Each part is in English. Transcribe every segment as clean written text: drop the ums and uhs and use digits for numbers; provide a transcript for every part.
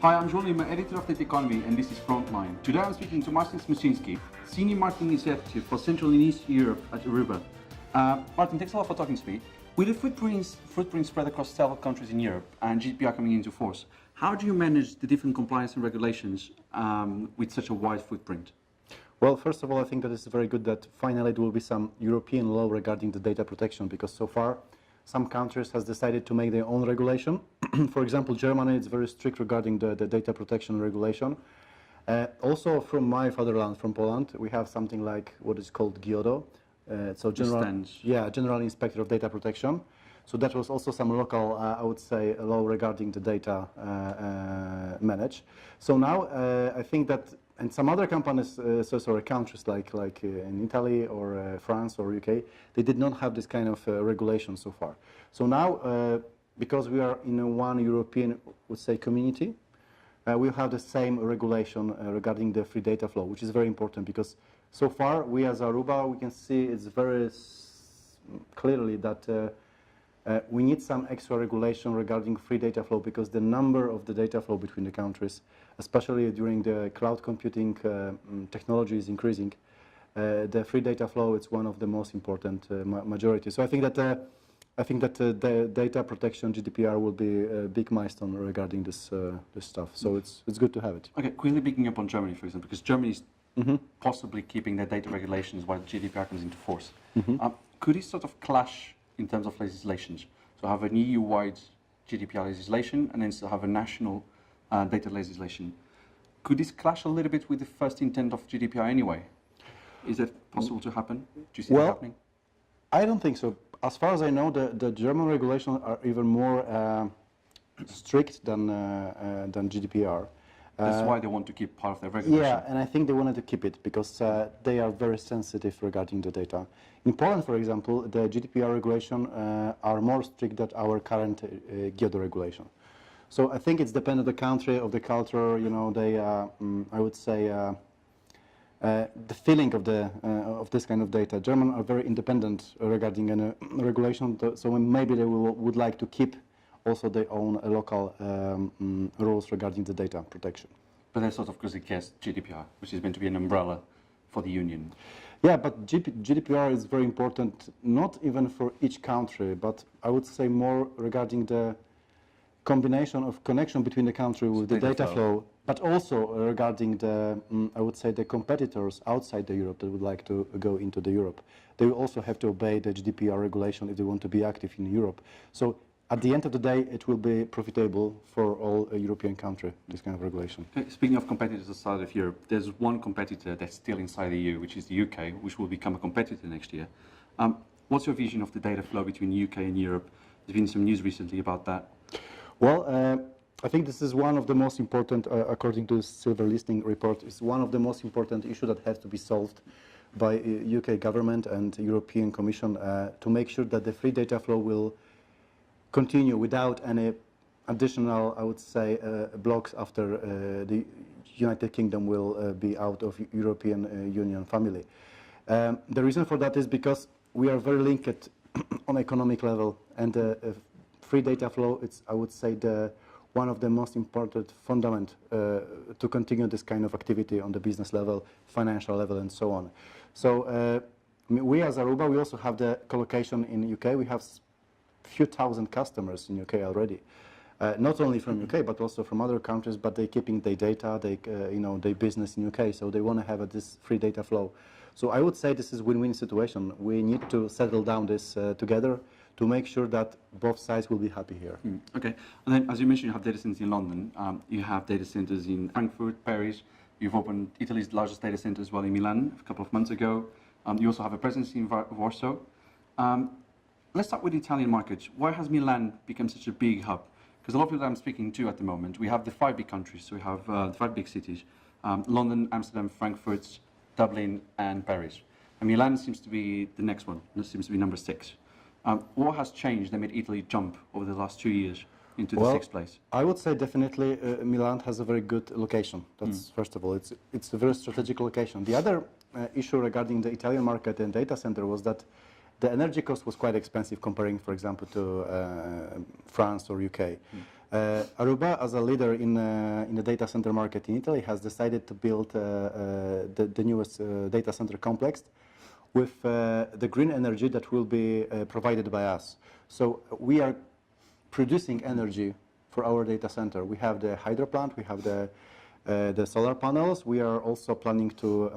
Hi, I'm Joel Lima, editor of Data Economy, and this is Frontline. Today I'm speaking to Martin Smuczynski, Senior Marketing Executive for Central and East Europe at Aruba. Martin, thanks a lot for talking to me. With the footprint spread across several countries in Europe and GDPR coming into force, how do you manage the different compliance and regulations with such a wide footprint? Well, first of all, I think that it's very good that finally there will be some European law regarding the data protection, because so far some countries has decided to make their own regulation. For example, Germany is very strict regarding the data protection regulation. Also from my fatherland, from Poland, we have something like what is called GIODO. General Inspector of Data Protection. So that was also some local, I would say, law regarding the data managed. So now I think that, and some other companies, countries like in Italy or France or UK, they did not have this kind of regulation so far. So now, because we are in one European, would say, community, we have the same regulation regarding the free data flow, which is very important, because so far we as Aruba, we can see it's very clearly that we need some extra regulation regarding free data flow, because the number of the data flow between the countries, especially during the cloud computing technology, is increasing. The free data flow is one of the most important majority. So I think that the data protection GDPR will be a big milestone regarding this stuff. So it's good to have it. Okay, quickly picking up on Germany, for example, because Germany is possibly keeping their data regulations while GDPR comes into force. Could it sort of clash in terms of legislations? So have an EU-wide GDPR legislation and then still have a national data legislation. Could this clash a little bit with the first intent of GDPR anyway? Is that possible to happen? Do you see that happening? I don't think so. As far as I know, the German regulations are even more strict than GDPR. That's why they want to keep part of their regulation. Yeah, and I think they wanted to keep it because they are very sensitive regarding the data. In Poland, for example, the GDPR regulation are more strict than our current GIODO regulation. So I think it's dependent on the country, of the culture. You know, they, I would say, the feeling of this kind of data. Germans are very independent regarding any regulation, so maybe they would like to keep also their own local rules regarding the data protection. But that's sort of because it gets GDPR, which is meant to be an umbrella for the union. Yeah, but GDPR is very important, not even for each country, but I would say more regarding the combination of connection between the country with the data flow, but also regarding the, I would say, the competitors outside the Europe that would like to go into the Europe. They will also have to obey the GDPR regulation if they want to be active in Europe. So at the end of the day, it will be profitable for all European countries, this kind of regulation. Okay, speaking of competitors outside of Europe, there's one competitor that's still inside the EU, which is the UK, which will become a competitor next year. What's your vision of the data flow between the UK and Europe? There's been some news recently about that. Well, I think this is one of the most important, according to the Silver Listing report, is one of the most important issues that has to be solved by UK government and European Commission to make sure that the free data flow will continue without any additional, I would say, blocks after the United Kingdom will be out of European Union family. The reason for that is because we are very linked on economic level, and free data flow, it's, I would say, one of the most important fundament to continue this kind of activity on the business level, financial level, and so on. So we as Aruba, we also have the collocation in UK. We have few thousand customers in UK already, not only from UK but also from other countries. But they're keeping their data, their business in UK, so they want to have this free data flow. So I would say this is a win-win situation. We need to settle down this together to make sure that both sides will be happy here. Okay, and then as you mentioned, you have data centers in London. You have data centers in Frankfurt, Paris. You've opened Italy's largest data center as well in Milan a couple of months ago. You also have a presence in Warsaw. Let's start with the Italian market. Why has Milan become such a big hub? Because a lot of people that I'm speaking to at the moment, we have the 5 big countries. So we have the 5 big cities, London, Amsterdam, Frankfurt, Dublin, and Paris. And Milan seems to be the next one. This seems to be number 6. What has changed that made Italy jump over the last 2 years into the 6th place? I would say definitely Milan has a very good location. That's first of all, it's a very strategic location. The other issue regarding the Italian market and data center was that the energy cost was quite expensive comparing, for example, to France or UK. Aruba, as a leader in the data center market in Italy, has decided to build the newest data center complex with the green energy that will be provided by us. So we are producing energy for our data center. We have the hydro plant, we have the solar panels. We are also planning to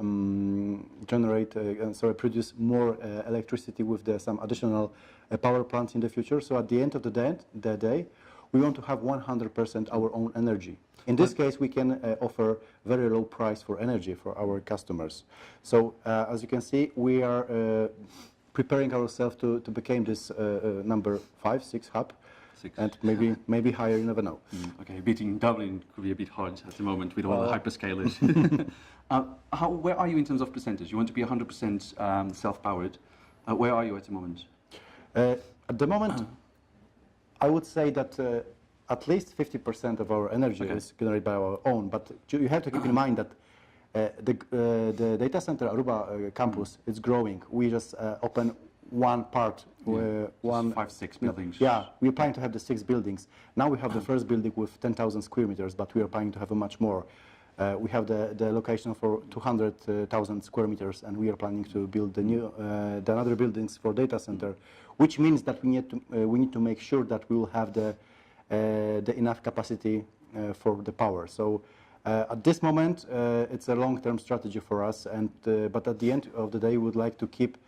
produce more electricity with some additional power plants in the future. So at the end of the day, we want to have 100% our own energy. In this case, we can offer very low price for energy for our customers. So as you can see, we are preparing ourselves to become this number 5, 6 hub. And maybe higher, you never know. Okay, beating Dublin could be a bit hard at the moment with all the hyperscalers. Where are you in terms of percentage? You want to be 100% self-powered. Where are you at the moment? At the moment, I would say that at least 50% of our energy is generated by our own. But you have to keep in mind that the data center Aruba campus is growing. We just opened one part, 5, 6 buildings. Yeah, we're planning to have the 6 buildings. Now we have the first building with 10,000 square meters, but we are planning to have a much more. We have the location for 200,000 square meters, and we are planning to build the other buildings for data center, which means that we need to make sure that we will have the enough capacity for the power. So at this moment, it's a long-term strategy for us, but at the end of the day, we would like to keep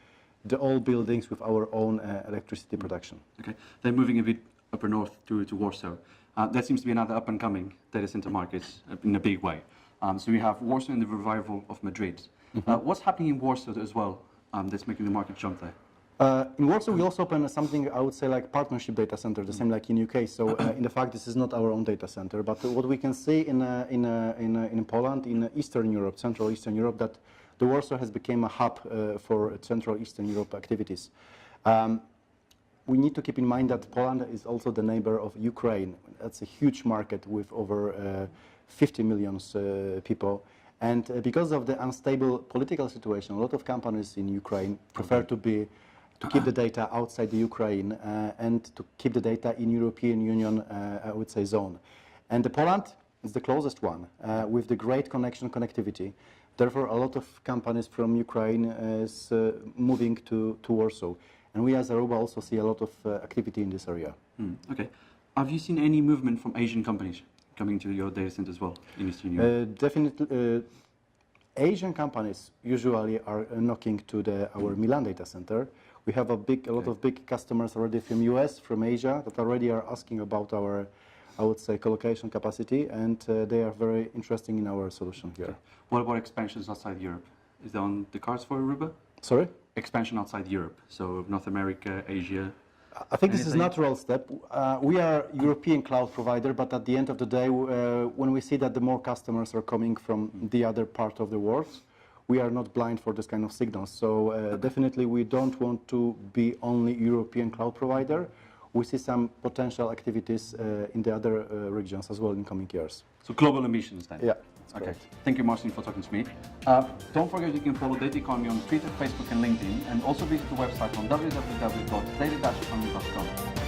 the old buildings with our own electricity production. Okay, then moving a bit upper north to Warsaw. That seems to be another up-and-coming data center market in a big way. So we have Warsaw and the revival of Madrid. What's happening in Warsaw as well that's making the market jump there? In Warsaw, we also open something I would say like partnership data center, the same like in UK. So in the fact, this is not our own data center, but what we can see in Poland, in Eastern Europe, Central Eastern Europe, that the Warsaw has become a hub for Central Eastern Europe activities. We need to keep in mind that Poland is also the neighbor of Ukraine. That's a huge market with over 50 million people. And because of the unstable political situation, a lot of companies in Ukraine prefer to keep the data outside the Ukraine and to keep the data in European Union, I would say, zone. And Poland is the closest one with the great connectivity. Therefore, a lot of companies from Ukraine is moving to Warsaw. And we as Aruba also see a lot of activity in this area. Okay. Have you seen any movement from Asian companies coming to your data center as well in Eastern Europe? Definitely. Asian companies usually are knocking to our Milan data center. We have a lot of big customers already from US, from Asia, that already are asking about our, I would say, colocation capacity, and they are very interested in our solution here. Okay. What about expansions outside Europe? Is that on the cards for Aruba? Sorry? Expansion outside Europe, so North America, Asia. I think this is a natural step. We are European cloud provider, but at the end of the day, when we see that the more customers are coming from the other part of the world, we are not blind for this kind of signals. So definitely we don't want to be only European cloud provider. We see some potential activities in the other regions as well in coming years. So global ambitions then? Yeah. Okay. Correct. Thank you, Marcin, for talking to me. Don't forget you can follow Data Economy on Twitter, Facebook, and LinkedIn, and also visit the website on www.data-economy.com.